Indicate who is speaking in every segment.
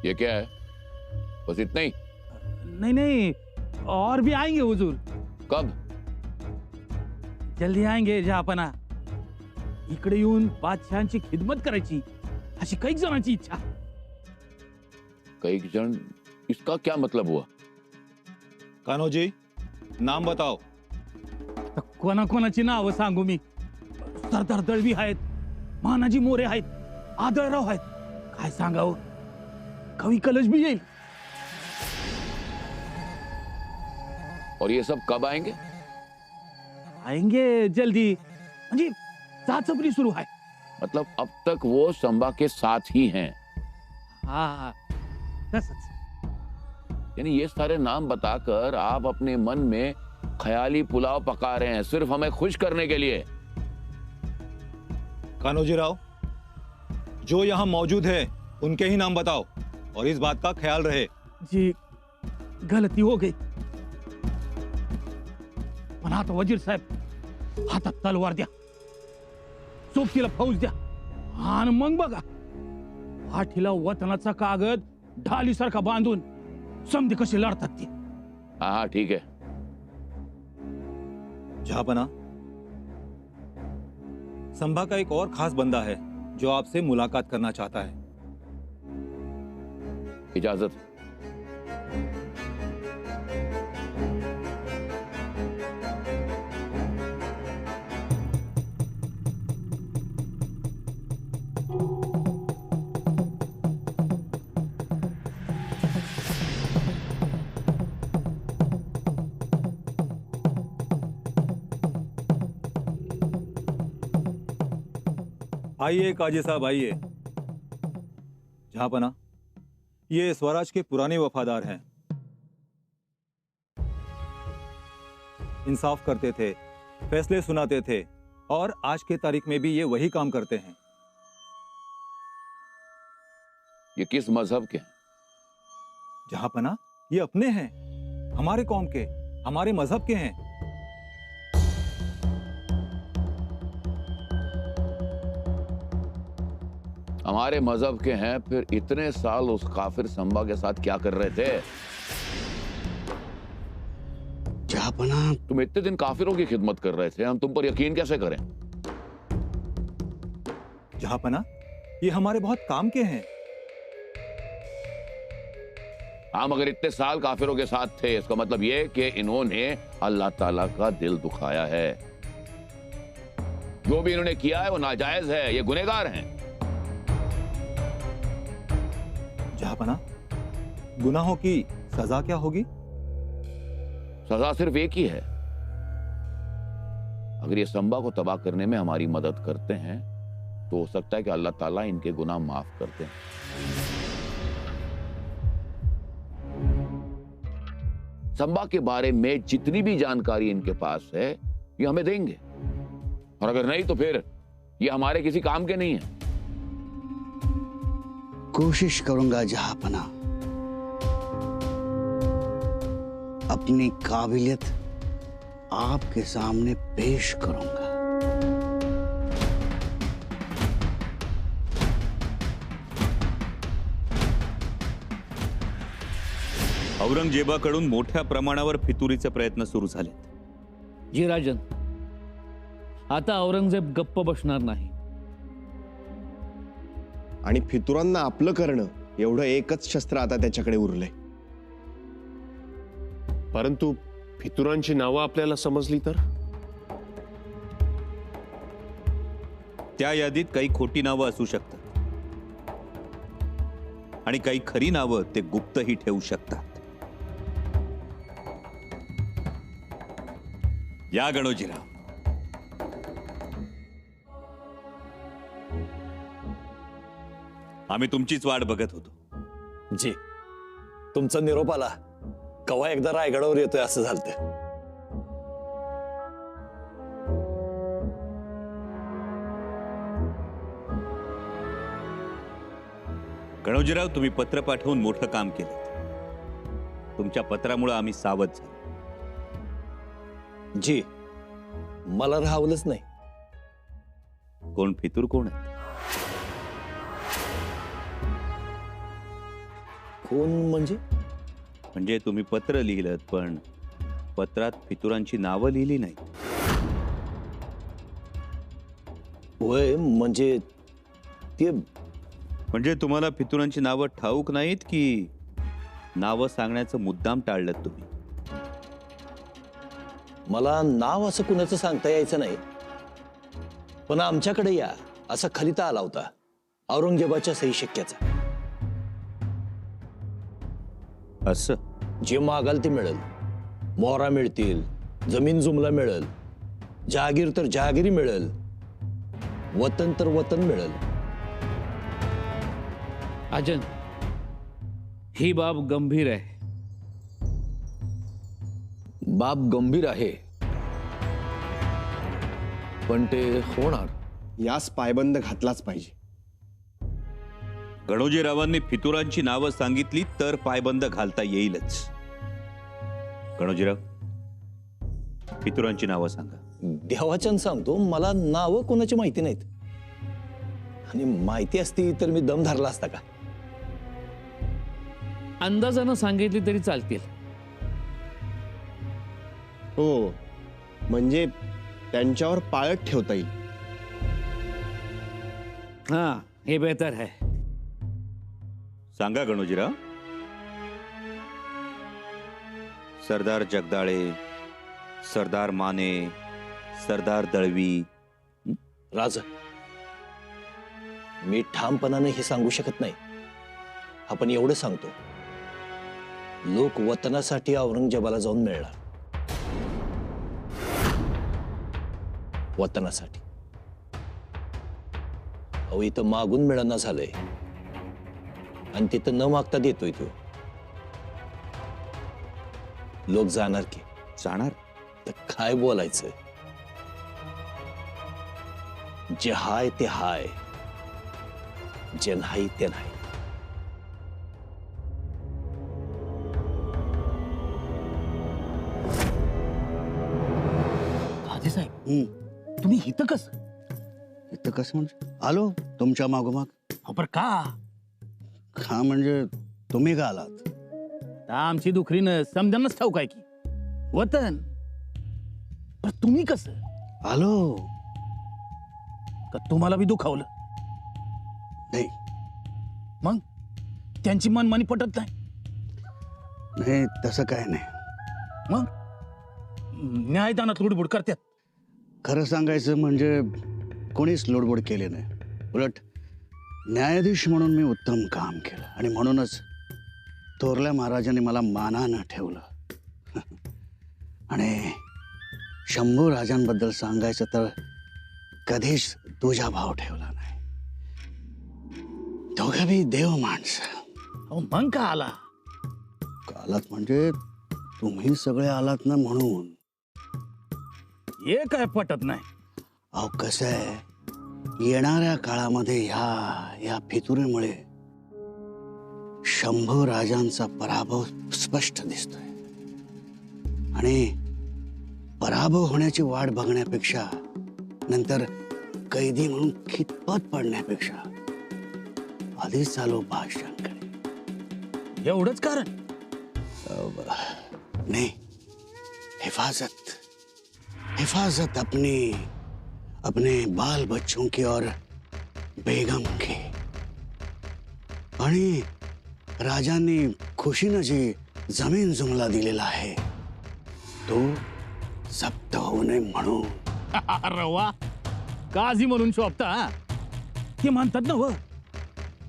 Speaker 1: ये क्या है? बस इतना ही?
Speaker 2: नहीं नहीं, और भी आएंगे हुजूर।
Speaker 1: कब?
Speaker 2: जल्दी आएंगे जहापना। इकडे येऊन बादशहांची खिदमत करायची अशी कैक जणांची इच्छा।
Speaker 1: कई जन? इसका क्या मतलब हुआ?
Speaker 3: कान्होजी, नाम बताओ।
Speaker 2: कोणाकोणाची नावं सांगू मी? सरदार दळवी आहेत, मानाजी मोरे आहेत, आदळराव आहेत, काय सांगावं? कवी कलश भी येईल।
Speaker 1: और ये सब कब आएंगे?
Speaker 2: आएंगे जल्दी, म्हणजे चाचपणी सुरू आहे।
Speaker 1: मतलब अब तक वो संबा के साथ ही हैं?
Speaker 2: हाँ, तसंच।
Speaker 1: यानी ये सारे नाम बताकर आप अपने मन में ख्याली पुलाव पका रहे हैं सिर्फ हमें खुश करने के लिए।
Speaker 3: कान्होजी राव, जो यहाँ मौजूद है उनके ही नाम बताओ और इस बात का ख्याल रहे।
Speaker 2: जी, गलती हो गई। पण आता वजीर साहेब, हातात तलवार द्या, सोबतीला फौज द्या, आणि मग बघा पाठीला वतनाचा कागद ढालीसारखा बांधून समधी कसे लढतात ते।
Speaker 1: हाँ हाँ ठीक है।
Speaker 3: जहापना, संभा का एक और खास बंदा है जो आपसे मुलाकात करना चाहता है।
Speaker 1: इजाजत।
Speaker 3: आइए काजी साहब, आइए। जहापना, ये स्वराज के पुराने वफादार हैं। इंसाफ करते थे, फैसले सुनाते थे और आज के तारीख में भी ये वही काम करते हैं।
Speaker 1: ये किस मजहब के हैं?
Speaker 3: जहापना, ये अपने हैं, हमारे कौम के, हमारे मजहब के हैं।
Speaker 1: हमारे मजहब के हैं, फिर इतने साल उस काफिर संबा के साथ क्या कर रहे थे?
Speaker 4: जहापना,
Speaker 1: तुम इतने दिन काफिरों की खिदमत कर रहे थे, हम तुम पर यकीन कैसे करें?
Speaker 3: जहापना, ये हमारे बहुत काम के हैं।
Speaker 1: हम अगर इतने साल काफिरों के साथ थे, इसका मतलब ये कि इन्होंने अल्लाह ताला का दिल दुखाया है। जो भी इन्होंने किया है वो नाजायज है, ये गुनहगार हैं।
Speaker 3: जहापना, गुनाहों की सजा क्या होगी?
Speaker 1: सजा सिर्फ एक ही है। अगर ये संबा को तबाह करने में हमारी मदद करते हैं तो हो सकता है कि अल्लाह ताला इनके गुनाह माफ करते हैं। संबा के बारे में जितनी भी जानकारी इनके पास है ये हमें देंगे, और अगर नहीं तो फिर ये हमारे किसी काम के नहीं है।
Speaker 4: कोशिश करूंगा जहापना, अपनी काबिलियत आपके सामने पेश करूंगा।
Speaker 5: औरंगजेबाकडून मोठ्या प्रमाणावर फितुरीचे प्रयत्न सुरू झाले।
Speaker 6: जी राजन, आता औरंगजेब गप्प बसणार नाही।
Speaker 7: आणि फितुरांना आपलं करणं एवढं एकच शस्त्र आता त्याच्याकडे उरलंय।
Speaker 8: परंतु फितुरांची नावं आपल्याला समजली तर?
Speaker 5: त्या यादीत काही खोटी नावं असू शकतात आणि काही खरी नावं ते गुप्तही ठेवू शकतात। या गणोजीराव, आम्ही तुमचीच वाट बघत होतो।
Speaker 9: जी, तुमचा निरोप आला कवा एकदा रायगडावर येतोय असं झालतं।
Speaker 5: गणोजीराव, तुम्ही पत्र पाठवून मोठं काम केलं। तुमच्या पत्रामुळे आम्ही सावध झालो।
Speaker 9: जी, मला राहवलंच नाही।
Speaker 5: कोण फितूर कोण आहे?
Speaker 9: खून म्हणजे?
Speaker 5: म्हणजे तुम्ही पत्र लिहिलं पण पत्रात फितुरांची नावं लिहिली नाही.
Speaker 9: वय म्हणजे ते
Speaker 5: म्हणजे तुम्हाला फितुरांची नावं ठाऊक नाहीत की नावं सांगण्याचं मुद्दाम टाळलं तुम्ही?
Speaker 9: मला नाव असं कुणाचं सांगता यायचं नाही, पण आमच्याकडे या असा खलिता आला होता औरंगजेबाच्या सही शिक्क्याचा.
Speaker 5: असं?
Speaker 9: जे मागाल ते मिळेल. मोहरा मिळतील, जमीन जुमला मिळेल, जहागीर तर जहागिरी मिळेल, वतन तर वतन मिळेल.
Speaker 6: आजन, ही बाब गंभीर आहे.
Speaker 9: बाब गंभीर आहे, पण ते होणार.
Speaker 7: यास पायबंद घातलाच पाहिजे.
Speaker 5: गणोजीरावांनी फितुरांची नावं सांगितली तर पायबंद घालता येईलच. गणोजीराव, फितुरांची नावं सांगा.
Speaker 9: देवाच्यान सांगतो, मला नावं कोणाची माहिती नाहीत. आणि माहिती असती तर मी दम धरला असता का?
Speaker 6: अंदाजानं सांगितली तरी चालतील.
Speaker 7: हो, म्हणजे त्यांच्यावर पाळत ठेवता येईल.
Speaker 6: हा, हे बेहतर है.
Speaker 5: सांगा गणोजीराव. सरदार जगदाळे, सरदार माने, सरदार दळवी.
Speaker 9: राज, मी ठामपणाने हे सांगू शकत नाही. आपण एवढं सांगतो, लोक वतनासाठी औरंगजेबाला जाऊन मिळणार. वतनासाठी. अहो, इथं मागून मिळाना झालंय आणि तिथं न मागता देतोय तो. लोक जाणार की?
Speaker 5: जाणार.
Speaker 9: तर काय बोलायचं? जे हाय ते हाय, जे नाही ते नाही.
Speaker 2: राजे साहेब, तुम्ही इथं कसं?
Speaker 4: इथं कसं म्हणजे? आलो तुमच्या मागोमाग.
Speaker 2: पर का?
Speaker 4: का म्हणजे तुम्ही का आलात?
Speaker 2: आमची दुखरीनं समजांनाच ठाऊक आहे की वतन. पण तुम्ही कसं?
Speaker 4: आलो.
Speaker 2: का तुम्हाला बी दुखावलं?
Speaker 4: नाही
Speaker 2: मग त्यांची मनमानी पटत नाही?
Speaker 4: नाही, तसं काय नाही.
Speaker 2: मग न्यायदानात लुडबुड करतात.
Speaker 4: खरं सांगायचं म्हणजे कोणीच लोडबोड केले नाही. उलट न्यायाधीश म्हणून मी उत्तम काम केलं आणि म्हणूनच थोरल्या महाराजांनी मला मानानं ठेवलं. आणि शंभू राजांबद्दल सांगायचं तर कधीच तुझा भाव ठेवला नाही. दोघं बी देव माणसं.
Speaker 2: अहो, मग का आला?
Speaker 4: आलात म्हणजे तुम्ही सगळे आलात ना म्हणून.
Speaker 2: हे काय पटत नाही.
Speaker 4: अहो, कसं आहे, येणाऱ्या काळामध्ये या फितुरीमुळे शंभू राजांचा पराभव स्पष्ट दिसतोय. आणि पराभव होण्याची वाट बघण्यापेक्षा नंतर कैदी म्हणून खितपत पडण्यापेक्षा आधीच चालू भाषणांकडे.
Speaker 2: एवढंच कारण?
Speaker 4: नहीं, हिफाजत हिफाजत अपने बाल बच्चों की और बेगम की. आणि राजांनी खुशीनं जी जमीन जुमला दिलेला आहे तो जप्त होऊ नये म्हणून.
Speaker 2: अरे वा, काजी म्हणून शोभता. हा? ते म्हणतात ना व,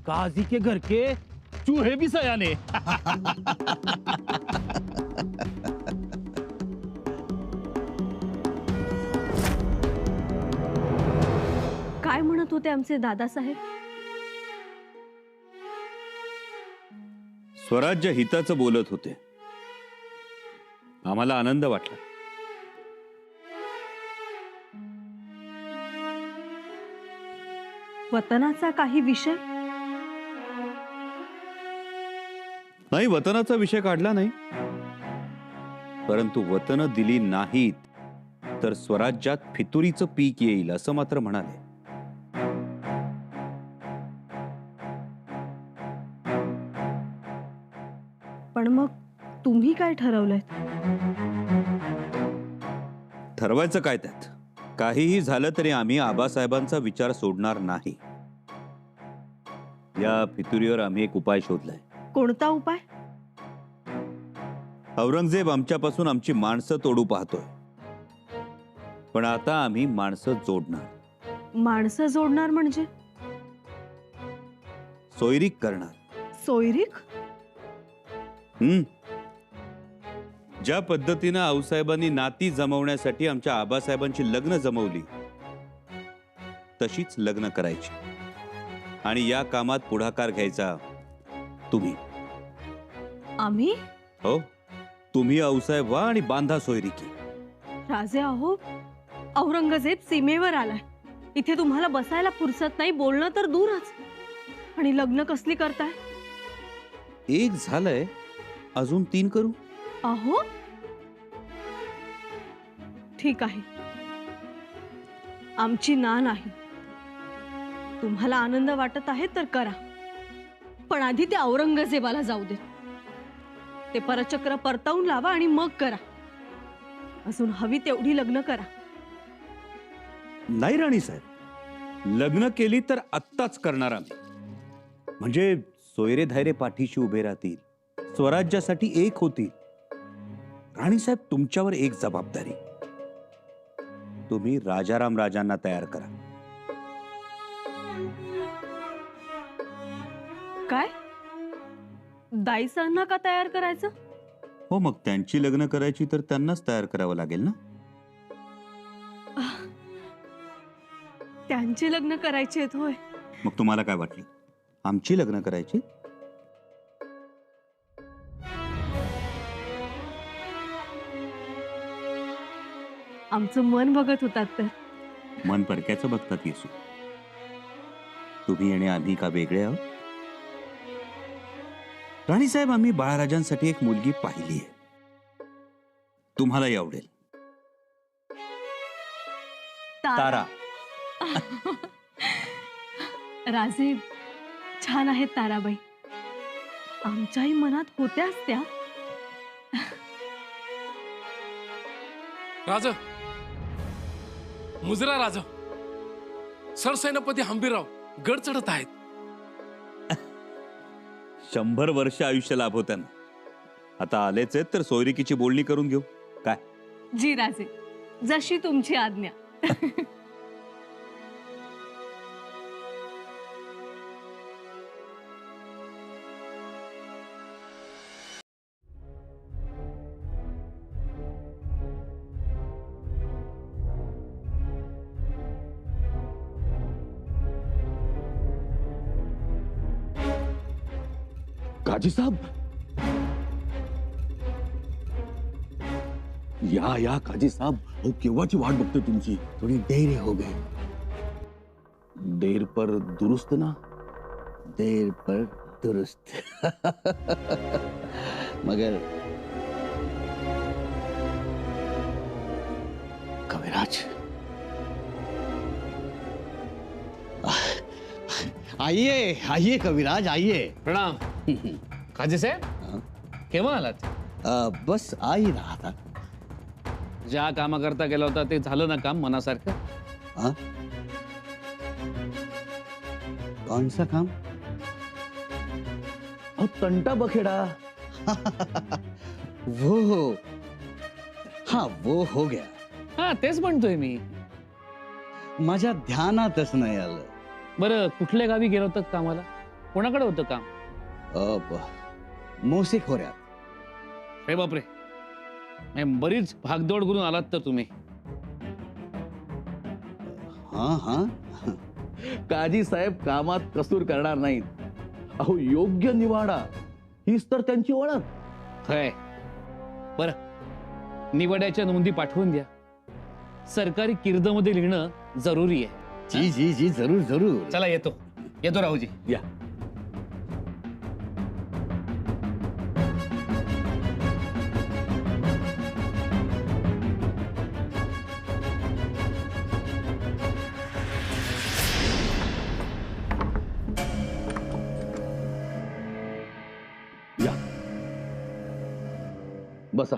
Speaker 2: काजी के घर के चूहे भी सयाने.
Speaker 10: काय म्हणत होते आमचे दादासाहेब?
Speaker 5: स्वराज्य हिताचं बोलत होते. आम्हाला आनंद वाटला.
Speaker 10: वतनाचा काही विषय?
Speaker 5: नाही, वतनाचा विषय काढला नाही, परंतु वतन दिली नाहीत तर स्वराज्यात फितुरीचं पीक येईल असं मात्र म्हणाले.
Speaker 10: काय ठरवलंय?
Speaker 5: ठरवायचं काय त्यात? काहीही झालं तरी आम्ही आबासाहेबांचा विचार सोडणार नाही. या फितुरीवर आम्ही एक उपाय शोधलाय.
Speaker 10: कोणता उपाय?
Speaker 5: औरंगजेब आमच्यापासून आमची माणसं तोडू पाहतोय, पण आता आम्ही माणसं जोडणार.
Speaker 10: माणसं जोडणार म्हणजे?
Speaker 5: सोयरीक करणार.
Speaker 10: सोयरीक?
Speaker 5: ज्या पद्धतीनं आऊसाहेबांनी नाती जमवण्यासाठी आमच्या आबासाहेबांची लग्न जमवली, तशीच लग्न करायची. आणि या कामात पुढाकार घ्यायचा तुम्ही.
Speaker 10: आम्ही?
Speaker 5: हो, तुम्ही आऊसाहेब व्हा आणि बांधा सोयरिकी.
Speaker 10: राजे अहो, औरंगजेब सीमेवर आलाय. इथे तुम्हाला बसायला फुरसत नाही, बोलणं तर दूरच. आणि लग्न कसली करताय?
Speaker 5: एक झालंय, अजून 3 करू.
Speaker 10: अहो, ठीक आहे, आमची ना नाही. तुम्हाला आनंद वाटत आहे तर करा, पण आधी ते औरंगजेबाला जाऊ दे. ते परचक्र परतावून लावा आणि मग करा. अजून हवी तेवढी लग्न करा.
Speaker 5: नाही राणी साहेब, लग्न केली तर आत्ताच करणार आम्ही. म्हणजे सोयरे धायरे पाठीशी उभे राहतील, स्वराज्यासाठी एक होतील. राणीसाहेब, तुमच्यावर एक जबाबदारी. तुम्ही राजाराम राजांना तयार करा.
Speaker 10: काय? दाईसांना का तयार करायचं?
Speaker 5: हो, मग त्यांची लग्न करायची तर त्यांनाच तयार करावं लागेल ना.
Speaker 10: त्यांची लग्न करायची आहेत होय?
Speaker 5: मग तुम्हाला काय वाटलं, आमची लग्न करायची?
Speaker 10: आमचं मन बघत होतात तर.
Speaker 5: मन परक्याचं बघतात येसू. तुम्ही आणि आम्ही का वेगळे आहोत? राणीसाहेब, आम्ही बाळराजांसाठी एक मुलगी पाहिली आहे, तुम्हालाही आवडेल. तारा.
Speaker 10: राजे, छान आहेत ताराबाई. आमच्याही मनात होत्याच त्या.
Speaker 11: राजा, मुजरा राजा, सरसेनापती हंबीरराव गड चढत आहेत.
Speaker 5: 100 वर्ष आयुष्य लाभो त्यांना. आता आलेच आहेत तर सोयरिकीची बोलणी करून घेऊ काय?
Speaker 10: जी राजे, जशी तुमची आज्ञा.
Speaker 1: काजी साहब, या काजी साहब. अहो, केव्हाची वाट बघतोय तुमची.
Speaker 4: थोड़ी देर हो गई.
Speaker 1: देर पर दुरुस्त ना.
Speaker 4: देर पर दुरुस्त. मगर कविराज, आइए आइए कविराज, आइए.
Speaker 6: प्रणाम. काजी साहेब, केव्हा आलात?
Speaker 4: बस आ ही रहा था.
Speaker 6: ज्या कामाकरता गेला होता ते झालं ना काम मनासारखं?
Speaker 4: हाँ? कौन सा काम?
Speaker 1: तंटा बखेड़ा.
Speaker 4: वो, हाँ वो हो गया.
Speaker 6: हा, तेच म्हणतोय मी.
Speaker 4: माझ्या ध्यानातच नाही आलं.
Speaker 6: बरं, कुठल्या गावी गेलो होतं कामाला? कोणाकडे होतं काम?
Speaker 4: मोसिक हो रहा.
Speaker 6: अरे बापरे, बरीच भागदौड करून आलात तर तुम्ही.
Speaker 4: हाँ हाँ.
Speaker 1: काजी साहेब कामात कसूर करणार नाहीत. अहो, योग्य निवाडा हीच तर त्यांची ओळख.
Speaker 6: होय. बरं, निवड्याच्या नोंदी पाठवून द्या. सरकारी किर्दमध्ये लिहिणं जरुरी आहे.
Speaker 4: जी जी जी, जरूर जरूर.
Speaker 6: चला, येतो येतो राहूजी.
Speaker 1: या. बसा.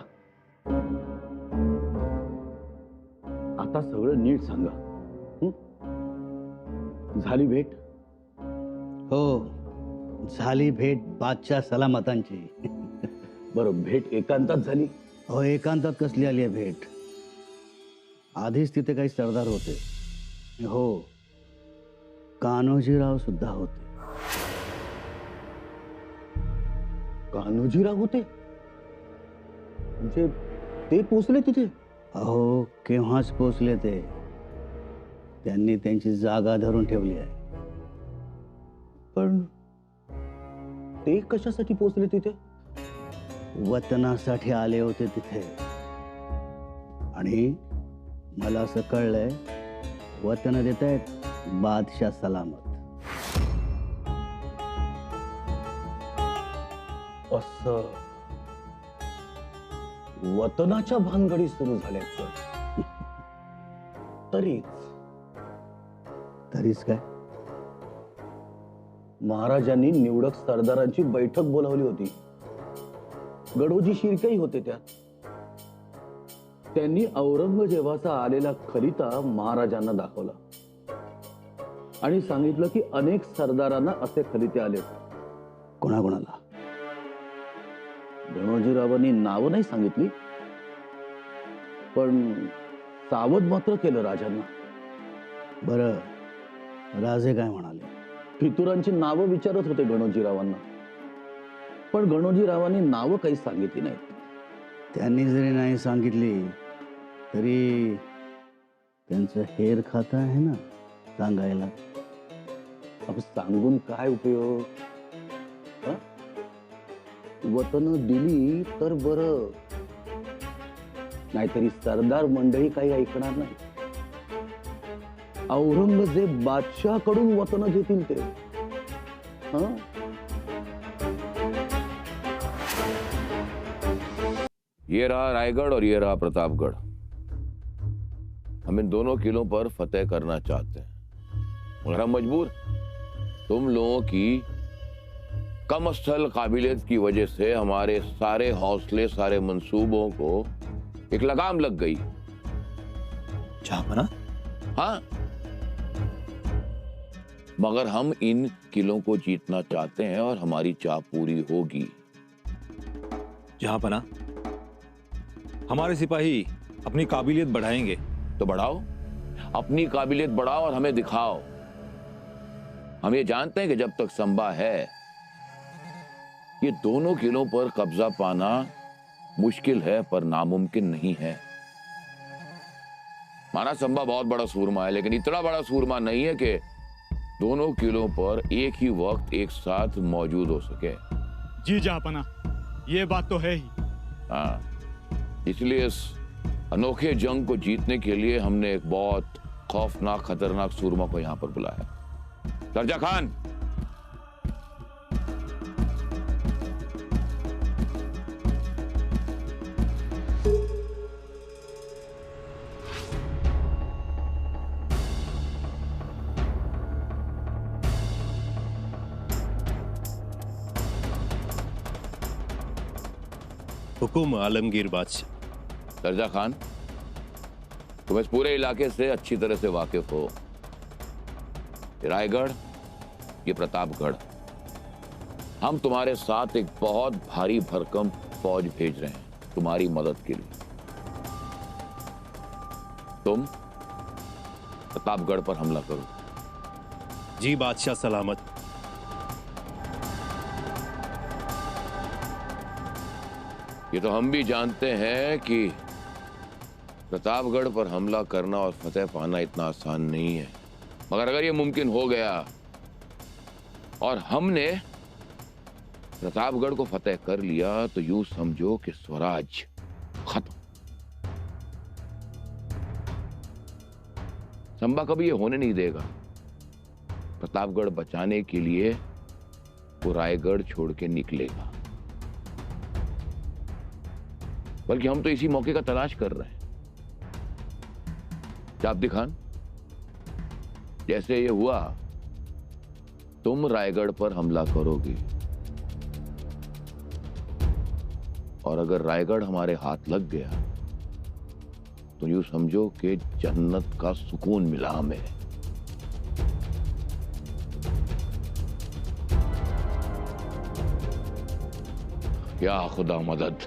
Speaker 1: आता सगळं नीट सांगा. झाली भेट?
Speaker 4: हो, झाली भेट बादशाह सलामतांची.
Speaker 1: बरं, भेट एकांतात झाली?
Speaker 4: हो, एकांतात कसली आली आहे भेट? आधीच तिथे काही सरदार होते. हो, कान्होजीराव सुद्धा होते.
Speaker 1: कान्होजीराव होते? म्हणजे ते पोचले तिथे?
Speaker 4: अहो, केव्हाच पोचले ते. त्यांनी त्यांची जागा धरून ठेवली आहे.
Speaker 1: पण ते कशासाठी पोचले तिथे?
Speaker 4: वतनासाठी आले होते तिथे. आणि मला असं कळलंय, वतन देत आहेत बादशाह सलामत.
Speaker 1: असं वतनाच्या भानगडी सुरू झाल्याचं.
Speaker 4: तरीच काय?
Speaker 1: महाराजांनी निवडक सरदारांची बैठक बोलावली होती. गडोजी शिर्केही होते त्यात. त्यांनी औरंगजेबाचा आलेला खलिता महाराजांना दाखवला आणि सांगितलं की अनेक सरदारांना असे खलिते आले.
Speaker 4: कोणाकोणाला?
Speaker 1: गणोजीरावांनी नावं नाही सांगितली, पण सावध मात्र केलं राजांना.
Speaker 4: बरं, राजे काय म्हणाले?
Speaker 1: फितुरांची नावं विचारत होते गणोजीरावांना, पण गणोजीरावांनी नावं काही सांगितली नाहीत.
Speaker 4: त्यांनी जरी नाही सांगितली तरी त्यांचं हेर खातं आहे ना सांगायला.
Speaker 1: अब सांगून काय उपयोग? वतन दिली तर बरं, नाहीतरी सरदार मंडळी काही ऐकणार नाही. औरंगजेब बादशाहकडून वतन घेतील ते.
Speaker 12: ये रहा रायगढ़ और ये रहा प्रतापगढ़. हम इन दोनों किलों पर फतेह करना चाहते हैं, मगर हम मजबूर. तुम लोगों की कम स्थल काबिलियत की वजह से हमारे सारे हौसले, सारे मंसूबों को एक लगाम लग गई.
Speaker 3: जहांपना?
Speaker 12: हाँ, मगर हम इन किलों को जीतना चाहते हैं और हमारी चाह पूरी होगी.
Speaker 3: जहांपना, हमारे सिपाही अपनी काबिलियत बढ़ाएंगे.
Speaker 12: तो बढ़ाओ, अपनी काबिलियत बढ़ाओ और हमें दिखाओ. हम ये जानते हैं कि जब तक संभा है, ये दोनों किलों पर कब्जा पाना मुश्किल है पर नामुमकिन नहीं है. माना संभा बहुत बड़ा सूरमा है, लेकिन इतना बड़ा सूरमा नहीं है कि दोनों किलों पर एक ही वक्त एक साथ मौजूद हो सके.
Speaker 3: जी जहांपना, ये बात तो है ही.
Speaker 12: हाँ, इसलिए इस अनोखे जंग को जीतने के लिए हमने एक बहुत खौफनाक, खतरनाक सूरमा को यहां पर बुलाया. दर्जा खान,
Speaker 8: हुकुम आलमगीर बादशाह.
Speaker 12: दर्जा खान, तुम इस पूरे इलाके से अच्छी तरह से वाकिफ हो. ये रायगढ़, ये प्रतापगढ़. हम तुम्हारे साथ एक बहुत भारी भरकम फौज भेज रहे हैं तुम्हारी मदद के लिए. तुम प्रतापगढ़ पर हमला करो.
Speaker 8: जी बादशाह सलामत.
Speaker 12: ये तो हम भी जानते हैं कि प्रतापगढ़ पर हमला करना और फतेह पाना इतना आसान नहीं है, मगर अगर ये मुमकिन हो गया और हमने प्रतापगढ़ को फतेह कर लिया तो यूं समझो कि स्वराज खत्म. संभा कभी ये होने नहीं देगा. प्रतापगढ़ बचाने के लिए वो रायगढ़ छोड़ के निकलेगा. बल्कि हम तो इसी मौके का तलाश कर रहे हैं. जाब्दी खान, जैसे ये हुआ तुम रायगढ़ पर हमला करोगे और अगर रायगढ़ हमारे हाथ लग गया तो यूं समझो कि जन्नत का सुकून मिला हमें। या खुदा मदद।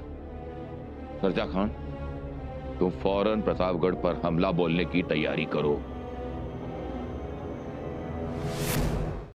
Speaker 12: सरजा खान, तुम फौरन प्रतापगढ़ पर हमला बोलने की तैयारी करो।